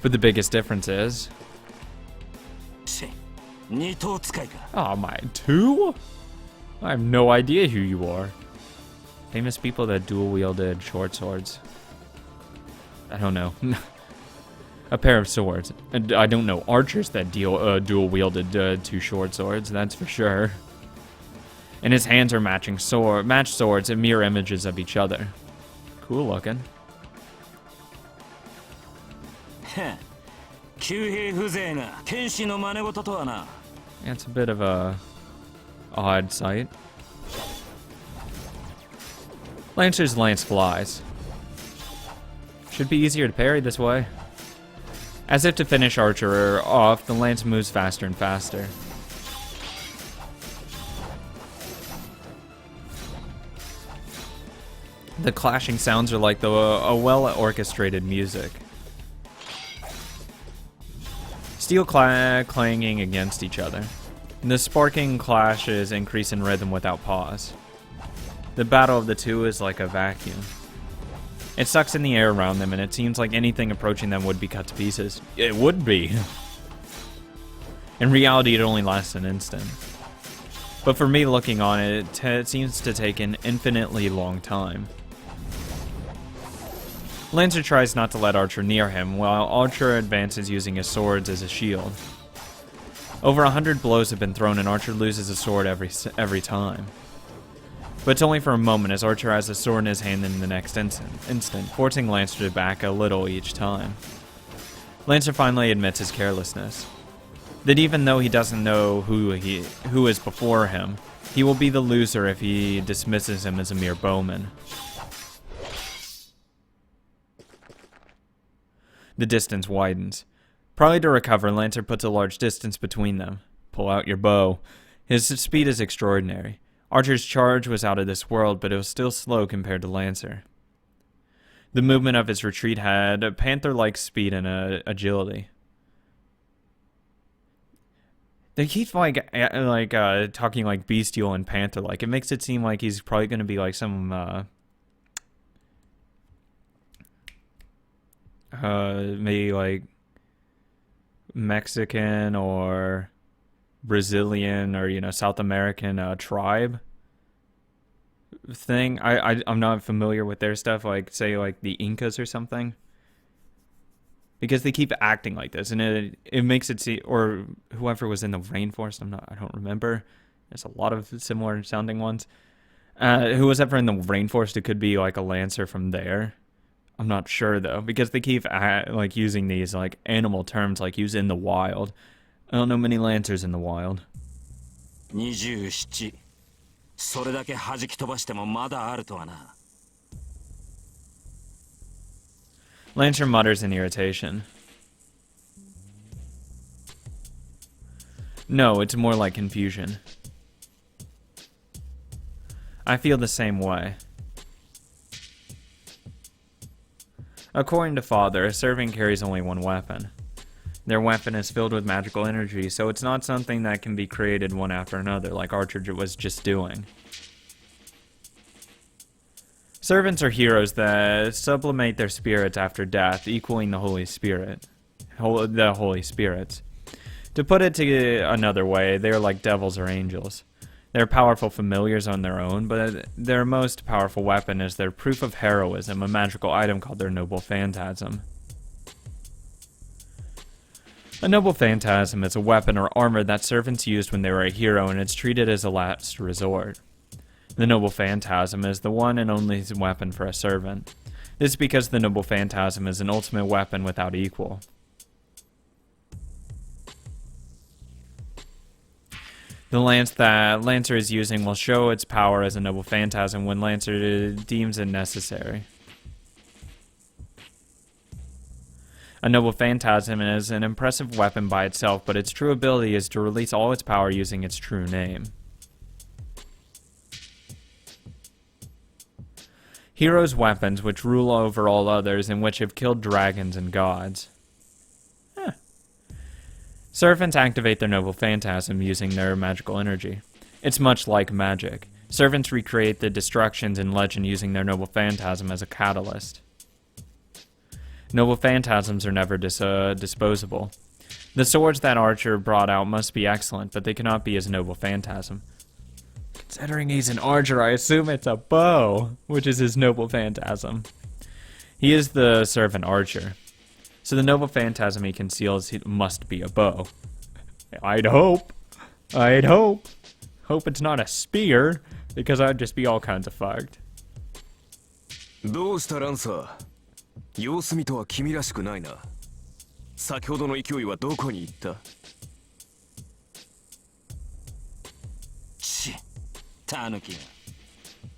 But the biggest difference is... Oh my, two? I have no idea who you are. Famous people that dual-wielded short swords. I don't know. A pair of swords. And I don't know archers that dual-wielded two short swords, that's for sure. And his hands are matched swords and mirror images of each other. Cool looking. Yeah, it's a bit of a odd sight. Lancer's lance flies. Should be easier to parry this way. As if to finish Archer off, the lance moves faster and faster. The clashing sounds are like a well-orchestrated music. Steel clanging against each other. The sparking clashes increase in rhythm without pause. The battle of the two is like a vacuum. It sucks in the air around them, and it seems like anything approaching them would be cut to pieces. It would be. In reality, it only lasts an instant. But for me, looking on it, it seems to take an infinitely long time. Lancer tries not to let Archer near him, while Archer advances using his swords as a shield. Over 100 blows have been thrown, and Archer loses a sword every time. But it's only for a moment, as Archer has a sword in his hand in the next instant, forcing Lancer to back a little each time. Lancer finally admits his carelessness. That even though he doesn't know who is before him, he will be the loser if he dismisses him as a mere bowman. The distance widens. Probably to recover, Lancer puts a large distance between them. Pull out your bow. His speed is extraordinary. Archer's charge was out of this world, but it was still slow compared to Lancer. The movement of his retreat had a panther-like speed and agility. They keep talking like bestial and panther-like. It makes it seem like he's probably going to be like some maybe like Mexican or Brazilian or South American tribe thing. I'm not familiar with their stuff, like say like the Incas or something, because they keep acting like this, and it makes it seem, or whoever was in the rainforest. I don't remember. There's a lot of similar sounding ones. Who was ever in the rainforest? It could be like a Lancer from there. I'm not sure though, because they keep like using these like animal terms, like use in the wild. I don't know many Lancers in the wild. 27. それだけ弾き飛ばしてもまだあるとはな。 Lancer mutters in irritation. No, it's more like confusion. I feel the same way. According to Father, a servant carries only one weapon. Their weapon is filled with magical energy, so it's not something that can be created one after another, like Archer was just doing. Servants are heroes that sublimate their spirits after death, equaling the Holy Spirit. The Holy Spirits. To put it another way, they are like devils or angels. They're powerful familiars on their own, but their most powerful weapon is their proof of heroism, a magical item called their noble phantasm. A noble phantasm is a weapon or armor that servants used when they were a hero, and it's treated as a last resort. The noble phantasm is the one and only weapon for a servant. This is because the noble phantasm is an ultimate weapon without equal. The lance that Lancer is using will show its power as a noble phantasm when Lancer deems it necessary. A noble phantasm is an impressive weapon by itself, but its true ability is to release all its power using its true name. Heroes' weapons, which rule over all others and which have killed dragons and gods. Servants activate their noble phantasm using their magical energy. It's much like magic. Servants recreate the destructions in legend using their noble phantasm as a catalyst. Noble phantasms are never disposable. The swords that Archer brought out must be excellent, but they cannot be his noble phantasm. Considering he's an archer, I assume it's a bow, which is his noble phantasm. He is the servant archer. So the noble phantasm he conceals must be a bow. I'd hope. Hope it's not a spear, because I'd just be all kinds of fucked. どうしたランサー様子見とは君らしくないな先ほどの勢いはどこに行ったちタヌキが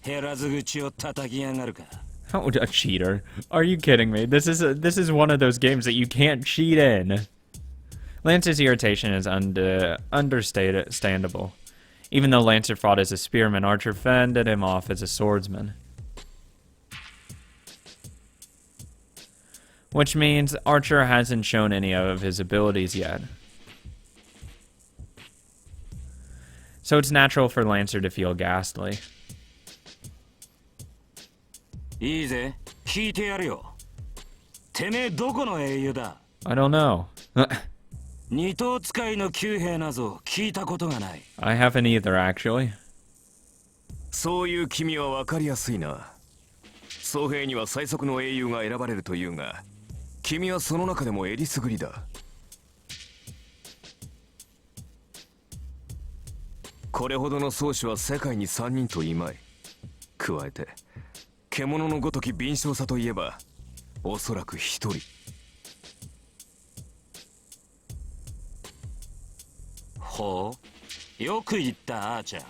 減らず口を叩きやがるか How a cheater? Are you kidding me? This is one of those games that you can't cheat in. Lancer's irritation is understandable. Even though Lancer fought as a spearman, Archer fended him off as a swordsman. Which means Archer hasn't shown any of his abilities yet. So it's natural for Lancer to feel ghastly. いいぜ聞いてやるよてめえどこの英雄だ I don't know. 二等使いの旧兵なぞ聞いたことがない I haven't either, actually. そういう君は分かりやすいな僧兵には最速の英雄が選ばれるというが君はその中でもえりすぐりだこれほどの宗師は世界に3人といまい加えて獣のごとき敏捷さといえばおそらく1人ほうよく言ったアーチャー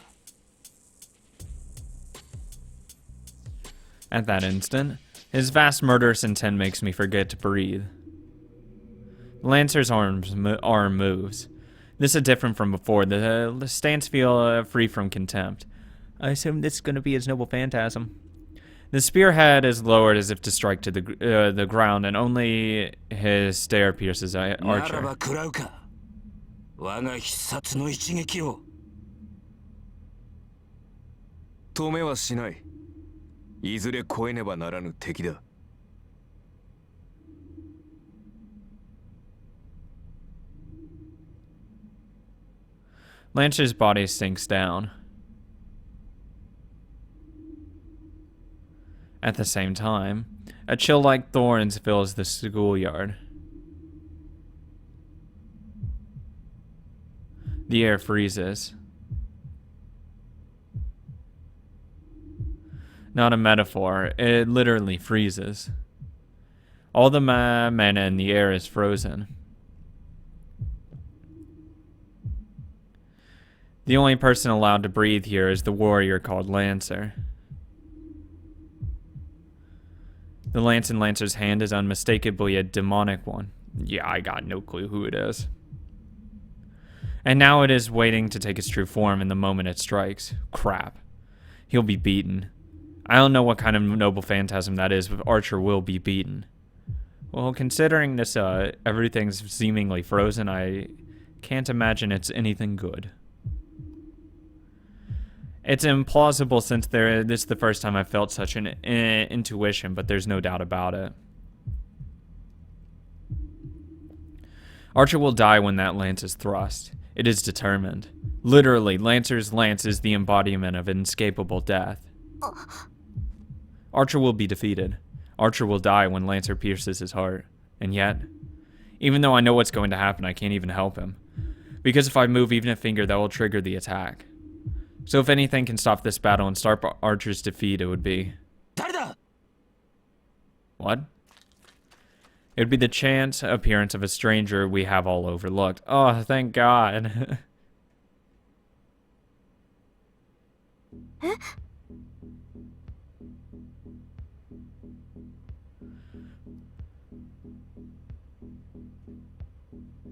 At that instant, his vast murderous intent makes me forget to breathe. Lancer's arm moves. This is different from before. The stance feel free from contempt. I assume this is going to be his noble phantasm. The spearhead is lowered as if to strike to the ground, and only his stare pierces Archer. ならば食らうか我が必殺の一撃を止めはしないいずれ越えねばならぬ敵だ Lancer's body sinks down. At the same time, a chill like thorns fills the schoolyard. The air freezes. Not a metaphor, it literally freezes. All the mana in the air is frozen. The only person allowed to breathe here is the warrior called Lancer. The lance in Lancer's hand is unmistakably a demonic one. Yeah, I got no clue who it is. And now it is waiting to take its true form in the moment it strikes. Crap. He'll be beaten. I don't know what kind of noble phantasm that is, but Archer will be beaten. Well, considering this, everything's seemingly frozen, I can't imagine it's anything good. It's implausible since this is the first time I've felt such an intuition, but there's no doubt about it. Archer will die when that lance is thrust. It is determined. Literally, Lancer's lance is the embodiment of inescapable death. Archer will be defeated. Archer will die when Lancer pierces his heart. And yet, even though I know what's going to happen, I can't even help him. Because if I move even a finger, that will trigger the attack. So if anything can stop this battle and start Archer's defeat, it would be... What? It would be the chance appearance of a stranger we have all overlooked. Oh, thank God.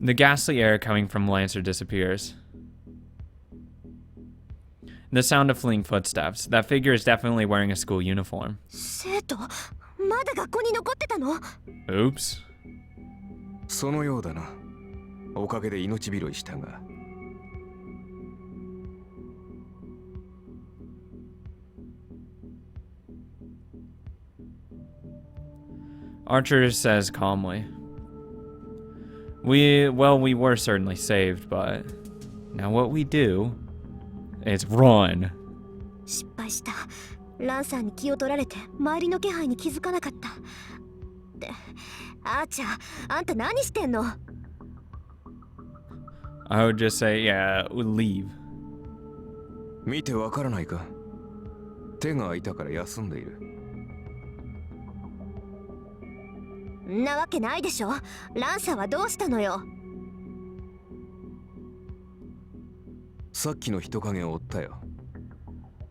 The ghastly air coming from Lancer disappears. The sound of fleeing footsteps. That figure is definitely wearing a school uniform. Oops. そのようだなおかげで命拾いしたが Archer says calmly. We were certainly saved, but now what we do is run. 失敗した。ランサーに気を取られて周りの気配に気づかなかった。で、アーチャー、あんた何してんの？ I would just say, yeah, leave. 見てわからないか？手が空いたから休んでいる。んなわけないでしょ。ランサーはどうしたのよ。さっきの人影を追ったよ。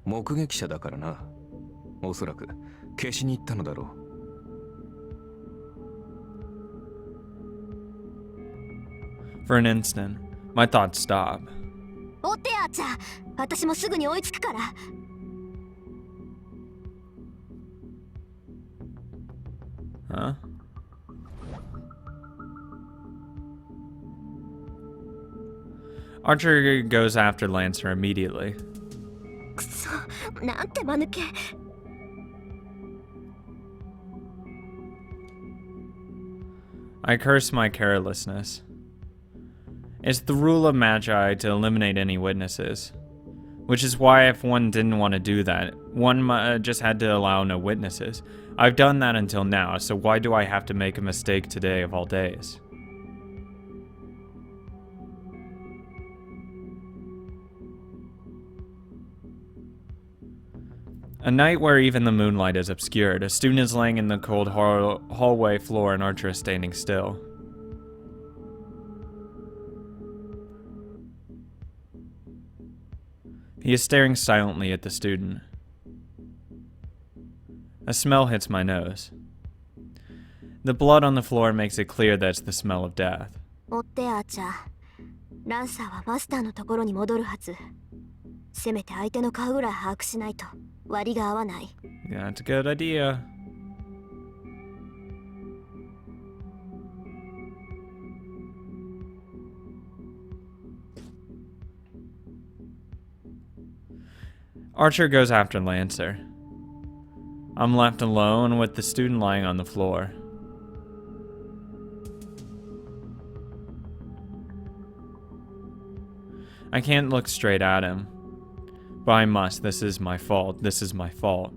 目撃者だからな。おそらく消しに行ったのだろう。For an instant, my thoughts stop. 追ってアーチャー。私もすぐに追いつくから。Huh? Archer goes after Lancer immediately. くそ、なんて間抜け。I curse my carelessness. It's the rule of Magi to eliminate any witnesses. Which is why if one didn't want to do that, one just had to allow no witnesses. I've done that until now, so why do I have to make a mistake today of all days? A night where even the moonlight is obscured. A student is laying in the cold hallway floor and Archer is standing still. He is staring silently at the student. A smell hits my nose. The blood on the floor makes it clear that it's the smell of death. 追ってアーチャー。ランサーはマスターのところに戻るはず。せめて相手の顔ぐらい把握しないと割が合わない。That's a good idea. Archer goes after Lancer. I'm left alone with the student lying on the floor. I can't look straight at him. But I must. This is my fault. This is my fault.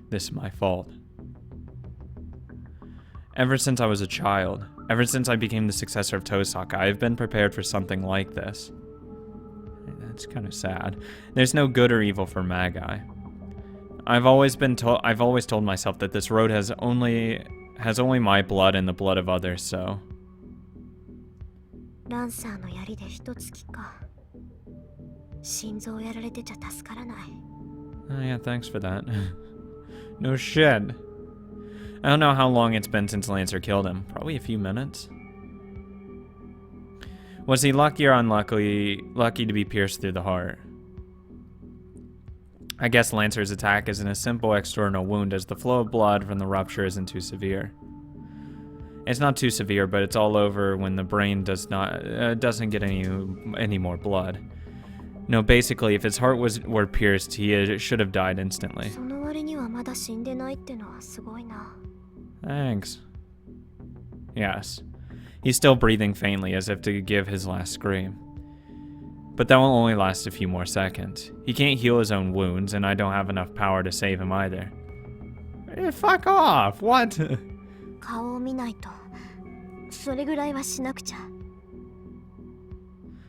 This is my fault. Ever since I was a child, ever since I became the successor of Tosaka, I have been prepared for something like this. That's kind of sad. There's no good or evil for Magi. I've always told myself that this road has only my blood and the blood of others, so. ランサーの槍で一突か。心臓やられてちゃ助からない。Oh yeah, thanks for that. No shit. I don't know how long it's been since Lancer killed him. Probably a few minutes. Was he lucky or lucky to be pierced through the heart? I guess Lancer's attack isn't a simple external wound, as the flow of blood from the rupture isn't too severe. It's not too severe, but it's all over when the brain doesn't get any more blood. No, basically, if his heart were pierced, he should have died instantly. その割にはまだ死んでないってのはすごいな。Thanks. Yes. He's still breathing faintly as if to give his last scream. But that will only last a few more seconds. He can't heal his own wounds, and I don't have enough power to save him either. Fuck off! What? 顔を見ないと。それぐらいはしなくちゃ。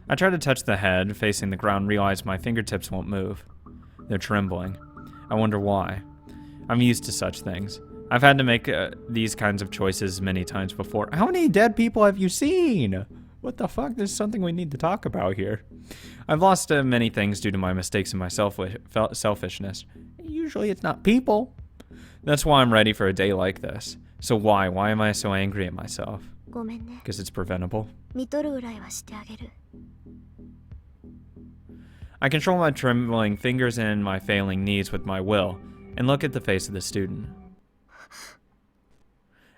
I try to touch the head, facing the ground, realize my fingertips won't move. They're trembling. I wonder why. I'm used to such things. I've had to make these kinds of choices many times before. How many dead people have you seen? What the fuck? There's something we need to talk about here. I've lost many things due to my mistakes and my selfishness. Usually it's not people. That's why I'm ready for a day like this. So why? Why am I so angry at myself? ごめんね。 Because it's preventable. 見とるぐらいはしてあげる。I control my trembling fingers and my failing knees with my will, and look at the face of the student.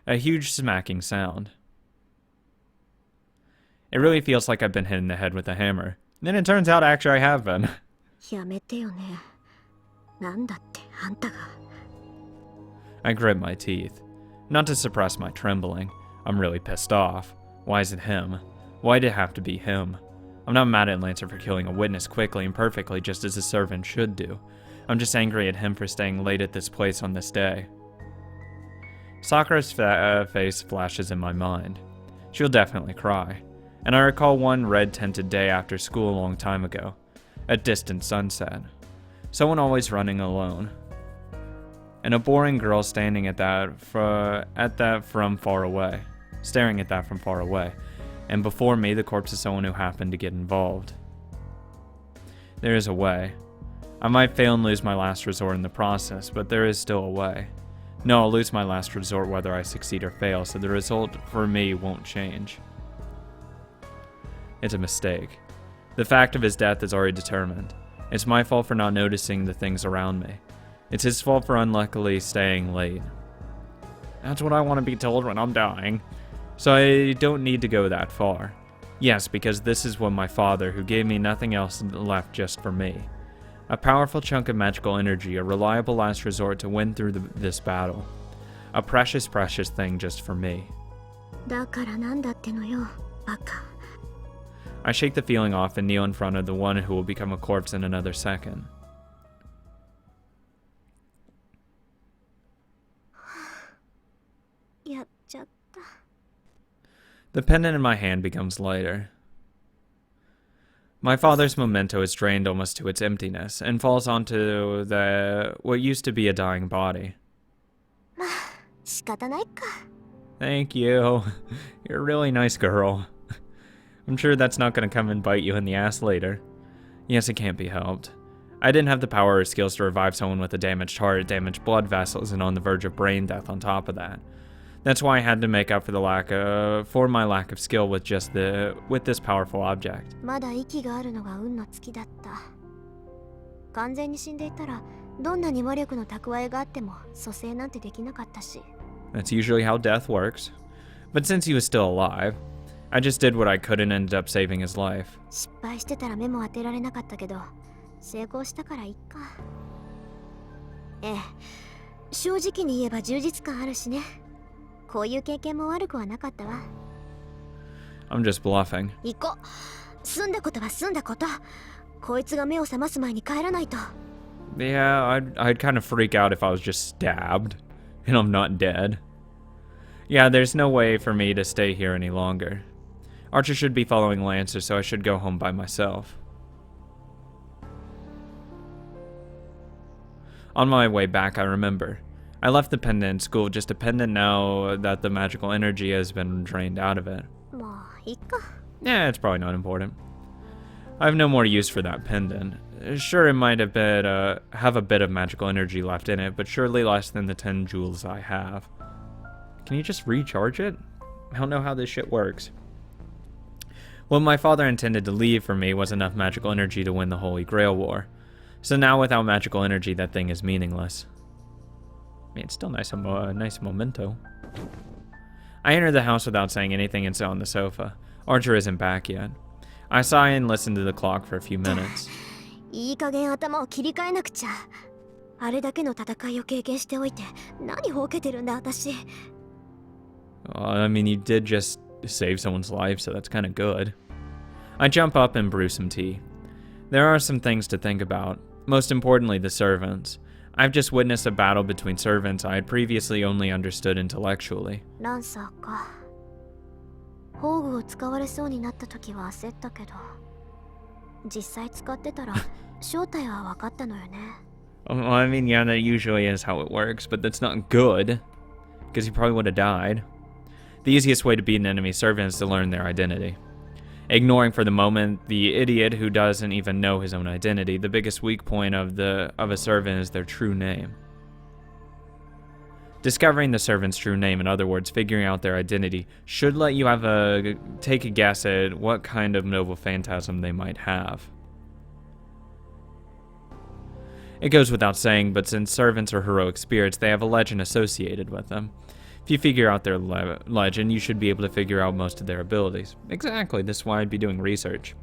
A huge smacking sound. It really feels like I've been hit in the head with a hammer. Then it turns out actually I have been. やめてよね。なんだってあんたが。I grit my teeth. Not to suppress my trembling. I'm really pissed off. Why is it him? Why did it have to be him? I'm not mad at Lancer for killing a witness quickly and perfectly just as a servant should do. I'm just angry at him for staying late at this place on this day. Sakura's face flashes in my mind. She'll definitely cry. And I recall one red-tinted day after school a long time ago. A distant sunset. Someone always running alone. And a boring girl standing at that from far away. Staring at that from far away. And before me, the corpse of someone who happened to get involved. There is a way. I might fail and lose my last resort in the process, but there is still a way. No, I'll lose my last resort whether I succeed or fail, so the result for me won't change. It's a mistake. The fact of his death is already determined. It's my fault for not noticing the things around me. It's his fault for unluckily staying late. That's what I want to be told when I'm dying. So I don't need to go that far. Yes, because this is what my father, who gave me nothing else left just for me. A powerful chunk of magical energy, a reliable last resort to win through this battle. A precious, precious thing just for me. だからなんだってのよ、バカ。 I shake the feeling off and kneel in front of the one who will become a corpse in another second. The pendant in my hand becomes lighter. My father's memento is drained almost to its emptiness and falls onto what used to be a dying body. 仕方ないか。 Thank you. You're a really nice girl. I'm sure that's not going to come and bite you in the ass later. Yes, it can't be helped. I didn't have the power or skills to revive someone with a damaged heart, damaged blood vessels, and on the verge of brain death on top of that. That's why I had to make up for my lack of skill with this powerful object. まだ息があるのが運の尽きだった。完全に死んでいたら、どんなに魔力の蓄えがあっても蘇生なんてできなかったし。 That's usually how death works. But since he was still alive, I just did what I could and ended up saving his life. 失敗してたら目も当てられなかったけど、成功したからいいか。ええ、正直に言えば充実感あるしね。こういう経験も悪くはなかったわ。I'm just bluffing. 行こう。済んだことは済んだこと。こいつが目を覚ます前に帰らないと。 Yeah, I'd kind of freak out if I was just stabbed and I'm not dead. Yeah, there's no way for me to stay here any longer. Archer should be following Lancer, so I should go home by myself. On my way back, I remember. I left the pendant in school, just a pendant now that the magical energy has been drained out of it. もういいか。 Yeah, it's probably not important. I have no more use for that pendant. Sure, it might have a bit of magical energy left in it, but surely less than the 10 jewels I have. Can you just recharge it? I don't know how this shit works. What my father intended to leave for me was enough magical energy to win the Holy Grail War. So now without magical energy, that thing is meaningless. I mean, it's still nice memento. I entered the house without saying anything and sit on the sofa. Archer isn't back yet. I sigh and listen to the clock for a few minutes. いい加減頭を切り替えなくちゃ。あれだけの戦いを経験しておいて、何ほうけてるんだ私。I mean, you did just save someone's life, so that's kind of good. I jump up and brew some tea. There are some things to think about, most importantly the servants. I've just witnessed a battle between servants I had previously only understood intellectually. ランサーか。宝具を使われそうになった時は焦ったけど、実際使ってたら正体は分かったのよね。Well, I mean, yeah, that usually is how it works, but that's not good, because he probably would have died. The easiest way to beat an enemy servant is to learn their identity. Ignoring for the moment the idiot who doesn't even know his own identity, the biggest weak point of a servant is their true name. Discovering the servant's true name, in other words, figuring out their identity, should let you take a guess at what kind of noble phantasm they might have. It goes without saying, but since servants are heroic spirits, they have a legend associated with them. If you figure out their legend, you should be able to figure out most of their abilities. Exactly, this is why I'd be doing research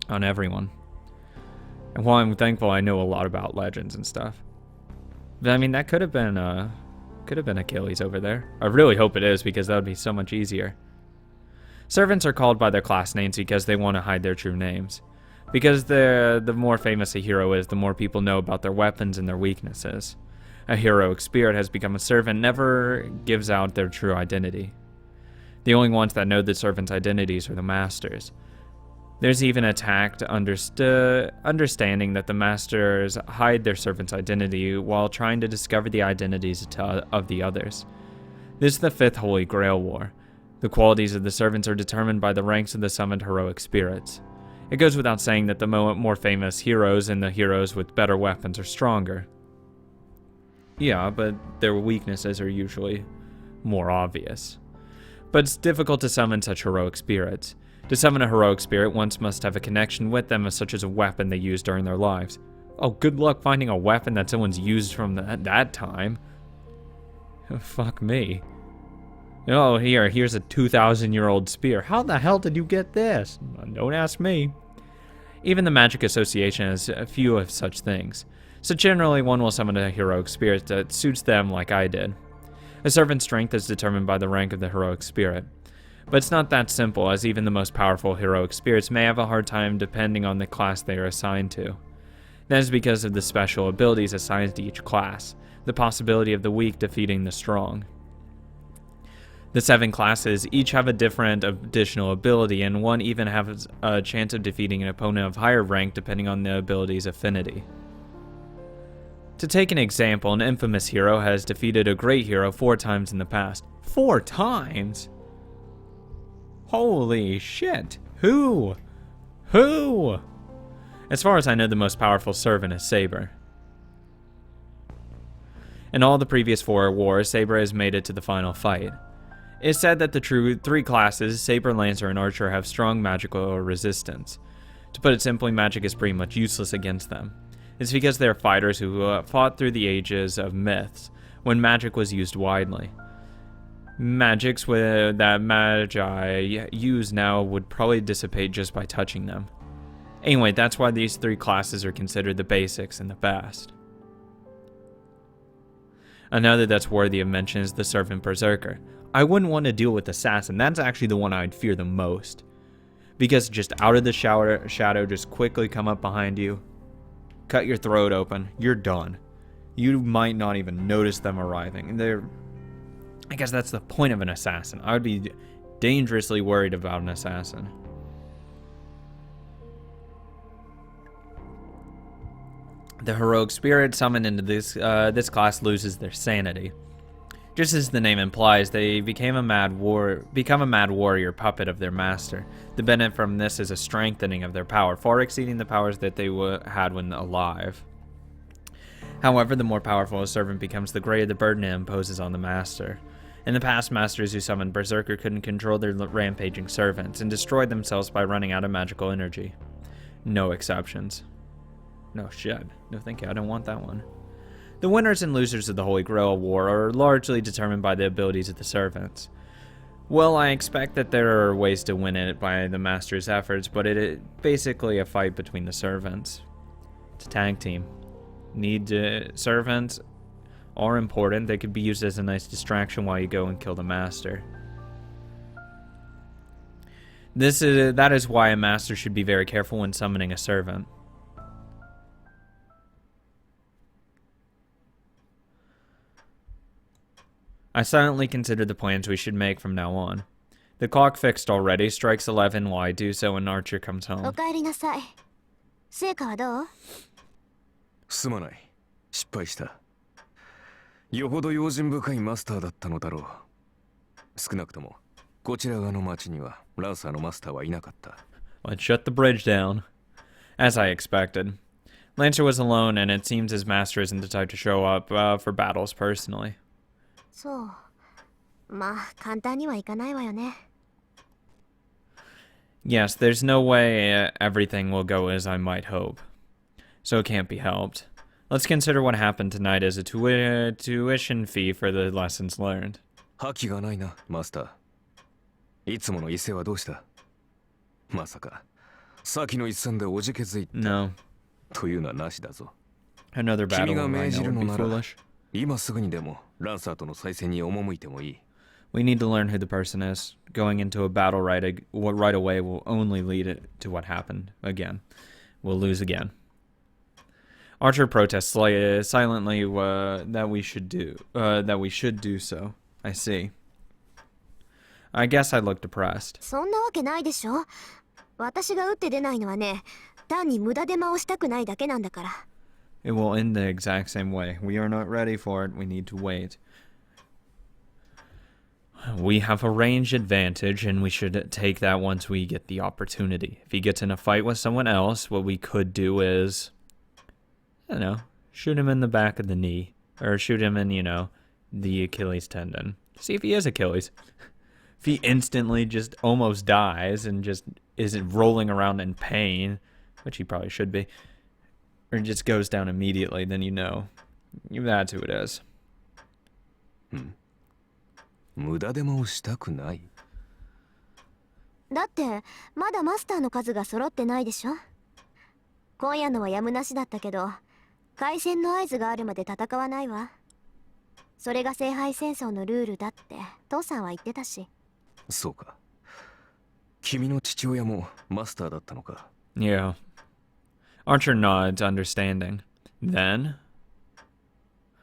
on everyone. And while I'm thankful I know a lot about legends and stuff. But I mean, that could have been Could have been Achilles over there. I really hope it is, because that would be so much easier. Servants are called by their class names because they want to hide their true names. Because the more famous a hero is, the more people know about their weapons and their weaknesses. A heroic spirit has become a servant, never gives out their true identity. The only ones that know the servants' identities are the masters. There's even a tact understanding that the masters hide their servants' identity while trying to discover the identities of the others. This is the fifth Holy Grail War. The qualities of the servants are determined by the ranks of the summoned heroic spirits. It goes without saying that the more famous heroes and the heroes with better weapons are stronger. Yeah, but their weaknesses are usually more obvious. But it's difficult to summon such heroic spirits. To summon a heroic spirit, one must have a connection with them, such as a weapon they used during their lives. Oh, good luck finding a weapon that someone's used from that time. Oh, fuck me. Oh, here's a 2,000-year-old spear. How the hell did you get this? Don't ask me. Even the Magic Association has a few of such things. So generally, one will summon a heroic spirit that suits them like I did. A servant's strength is determined by the rank of the heroic spirit. But it's not that simple, as even the most powerful heroic spirits may have a hard time depending on the class they are assigned to. That is because of the special abilities assigned to each class, the possibility of the weak defeating the strong. The 7 classes each have a different additional ability, and one even has a chance of defeating an opponent of higher rank depending on the ability's affinity. To take an example, an infamous hero has defeated a great hero 4 times in the past. 4 times? Holy shit. Who? As far as I know, the most powerful servant is Saber. In all the previous 4 wars, Saber has made it to the final fight. It's said that the true 3 classes, Saber, Lancer, and Archer, have strong magical resistance. To put it simply, magic is pretty much useless against them. It's because they are fighters who fought through the ages of myths, when magic was used widely. Magics that Magi use now would probably dissipate just by touching them. Anyway, that's why these 3 classes are considered the basics and the best. Another that's worthy of mention is the Servant Berserker. I wouldn't want to deal with Assassin. That's actually the one I'd fear the most. Because just out of the shadow, just quickly come up behind you, cut your throat open, you're done. You might not even notice them arriving. I guess that's the point of an assassin. I would be dangerously worried about an assassin. The heroic spirit summoned into this class loses their sanity. Just as the name implies, they become a mad warrior puppet of their master. The benefit from this is a strengthening of their power, far exceeding the powers that they had when alive. However, the more powerful a servant becomes, the greater the burden it imposes on the master. In the past, masters who summoned Berserker couldn't control their rampaging servants and destroyed themselves by running out of magical energy. No exceptions. No shit. No thank you, I don't want that one. The winners and losers of the Holy Grail War are largely determined by the abilities of the servants. Well, I expect that there are ways to win it by the master's efforts, but it is basically a fight between the servants. It's a tag team. Servants are important. They could be used as a nice distraction while you go and kill the master. That is why a master should be very careful when summoning a servant. I silently consider the plans we should make from now on. The clock fixed already, strikes 11 while I do so when Archer comes home. おかえりなさい。成果はどう？すまない。失敗した。よほど用心深いマスターだったのだろう。少なくともこちら側の町にはランサーのマスターはいなかった。Let's shut the bridge down. As I expected. Lancer was alone, and it seems his master isn't the type to show up for battles personally. そう。まあ、簡単にはいかないわよね。Yes, there's no way everything will go as I might hope. So it can't be helped. Let's consider what happened tonight as a tuition fee for the lessons learned. 覇気がないな、マスター。いつもの伊勢はどうした？まさか、先の一戦でおじけづいた。No. というのはなしだぞ。Another battle 君が of 命 I じ know る would の be なら、foolish. 今すぐにでもランサーとの再戦に赴いてもいい。We need to learn who the person is. Going into a battle right away will only lead it to what happened again. We'll lose again. Archer protests silently that we should do so. I see. I guess I look depressed. そんなわけないでしょ。私が打って出ないのはね、単に無駄手間をしたくないだけなんだから。It will end the exact same way. We are not ready for it. We need to wait. We have a range advantage, and we should take that once we get the opportunity. If he gets in a fight with someone else, what we could do is, I don't know, shoot him in the back of the knee. Or shoot him in, the Achilles tendon. See if he is Achilles. If he instantly just almost dies and just isn't rolling around in pain, which he probably should be, or just goes down immediately, then that's who it is. 無駄手間をしたくない。だってまだマスターの数が揃ってないでしょ。今夜のはやむなしだったけど、開戦の合図があるまで戦わないわ。それが聖杯戦争のルールだって父さんは言ってたし。そうか。君の父親もマスターだったのか。Yeah. Archer nods, understanding. Then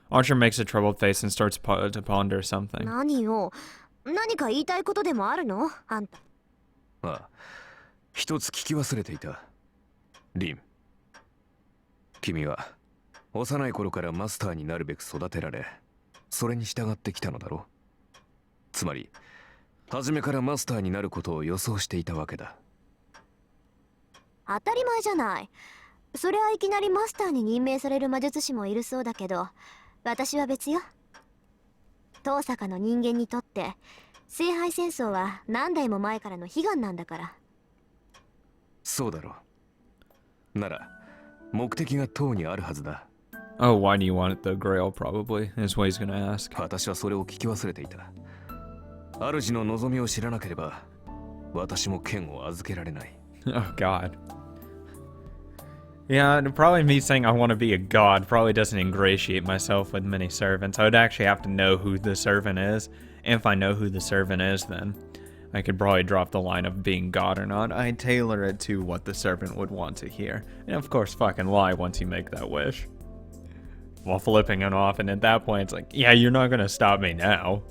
Archer makes a troubled face and starts to ponder something. 何よ。何か言いたいことでもあるの？あんた。ああ、一つ聞き忘れていた。リン。君は幼い頃からマスターになるべく育てられ、それに従ってきたのだろう。つまり、初めからマスターになることを予想していたわけだ。当たり前じゃない。そりゃいきなりマスターに任命される魔術師もいるそうだけど、私は別よ。遠坂の人間にとって聖杯戦争は何代も前からの悲願なんだから。そうだろう。なら目的が塔にあるはずだ。Oh, why do you want it, the grail, probably, is what he's gonna ask. 私はそれを聞き忘れていた。主の望みを知らなければ、私も剣を預けられない。Oh, God. Yeah, probably me saying I want to be a god probably doesn't ingratiate myself with many servants. I would actually have to know who the servant is. And if I know who the servant is, then I could probably drop the line of being god or not. I tailor it to what the servant would want to hear. And of course, fucking lie once you make that wish. While flipping it off, and at that point, it's like, yeah, you're not gonna stop me now.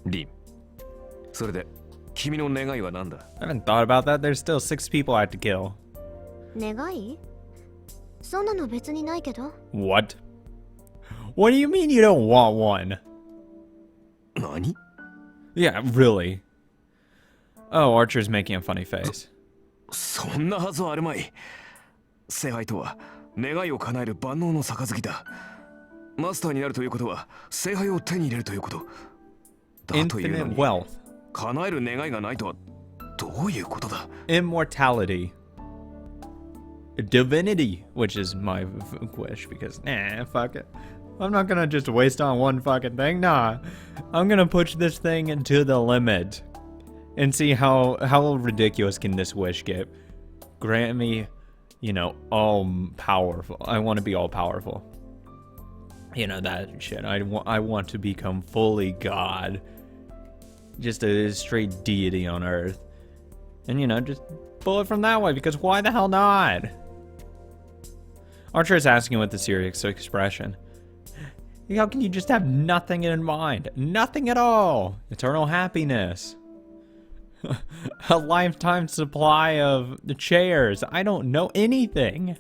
リン。それで、君の願いは何だ？ I haven't thought about that. There's still 6 people I have to kill. 願い？そんなの別にないけど。What? What do you mean you don't want one? 何？ Yeah, really. Oh, Archer's making a funny face. そんなはずはあるまい。聖杯とは願いを叶える万能の杯だ。マスターになるということは聖杯を手に入れるということ。だというのに Infinite wealth. 叶える願いがないとはどういうことだ？ Immortality. Divinity, which is my wish because, fuck it. I'm not gonna just waste on one fucking thing. Nah, I'm gonna push this thing into the limit and see how ridiculous can this wish get. Grant me, all powerful. I want to be all powerful. That shit. I want to become fully God. Just a straight deity on earth. And, just pull it from that way because why the hell not? Archer is asking with a serious expression. How can you just have nothing in mind? Nothing at all. Eternal happiness. A lifetime supply of the chairs. I don't know anything.